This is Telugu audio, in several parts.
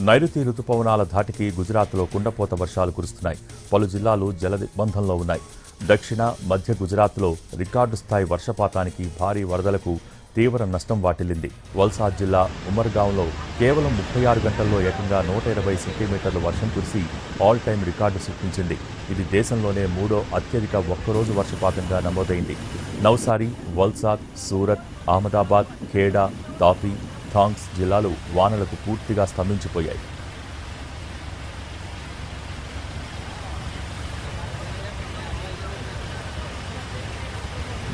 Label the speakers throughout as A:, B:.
A: నైరుతి రుతుపవనాల ధాటికి గుజరాత్లో కుండపోత వర్షాలు కురుస్తున్నాయి. పలు జిల్లాలు జలదిగ్బంధంలో ఉన్నాయి. దక్షిణ మధ్య గుజరాత్లో రికార్డు స్థాయి వర్షపాతానికి భారీ వరదలకు తీవ్ర నష్టం వాటిల్లింది. వల్సాద్ జిల్లా ఉమర్గాంలో కేవలం 36 గంటల్లో ఏకంగా 120 సెంటీమీటర్ల వర్షం కురిసి ఆల్ టైమ్ రికార్డు సృష్టించింది. ఇది దేశంలోనే మూడో అత్యధిక ఒక్కరోజు వర్షపాతంగా నమోదైంది. నవ్సారీ, వల్సాద్, సూరత్, అహ్మదాబాద్, ఖేడా, తాపీ, థాంగ్స్ జిల్లాలు వానలకు పూర్తిగా స్తంభించిపోయాయి.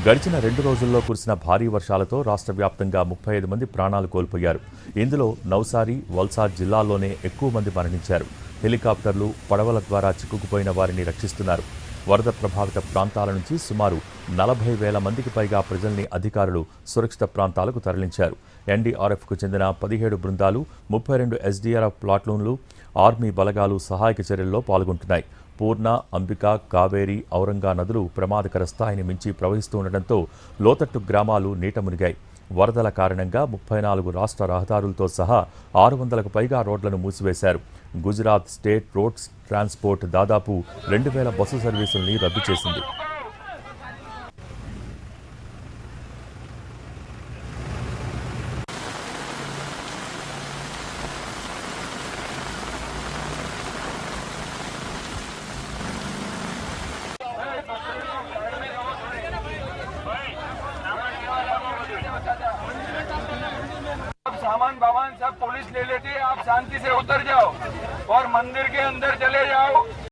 A: గడిచిన 2 రోజుల్లో కురిసిన భారీ వర్షాలతో రాష్ట్ర వ్యాప్తంగా 35 మంది ప్రాణాలు కోల్పోయారు. ఇందులో నవ్సారీ, వల్సాద్ జిల్లాల్లోనే ఎక్కువ మంది మరణించారు. హెలికాప్టర్లు, పడవల ద్వారా చిక్కుకుపోయిన వారిని రక్షిస్తున్నారు. వరద ప్రభావిత ప్రాంతాల నుంచి సుమారు 40,000 మందికి పైగా ప్రజల్ని అధికారులు సురక్షిత ప్రాంతాలకు తరలించారు. ఎన్డీఆర్ఎఫ్కు చెందిన 17 బృందాలు, 32 ఎస్డీఆర్ఎఫ్ ప్లాటూన్లు, ఆర్మీ బలగాలు సహాయక చర్యల్లో పాల్గొంటున్నాయి. పూర్ణ, అంబిక, కావేరి, ఔరంగా నదులు ప్రమాదకర స్థాయిని మించి ప్రవహిస్తుండటంతో లోతట్టు గ్రామాలు నీట మునిగాయి. వరదల కారణంగా 34 రాష్ట్ర రహదారులతో సహా 600కు పైగా రోడ్లను మూసివేశారు. గుజరాత్ స్టేట్ రోడ్స్ ట్రాన్స్పోర్ట్ దాదాపు 2000 బస్సు సర్వీసుల్ని రద్దు చేసింది.
B: सामान बामान सब पुलिस ले लेती है। आप शांति से उतर जाओ और मंदिर के अंदर चले जाओ।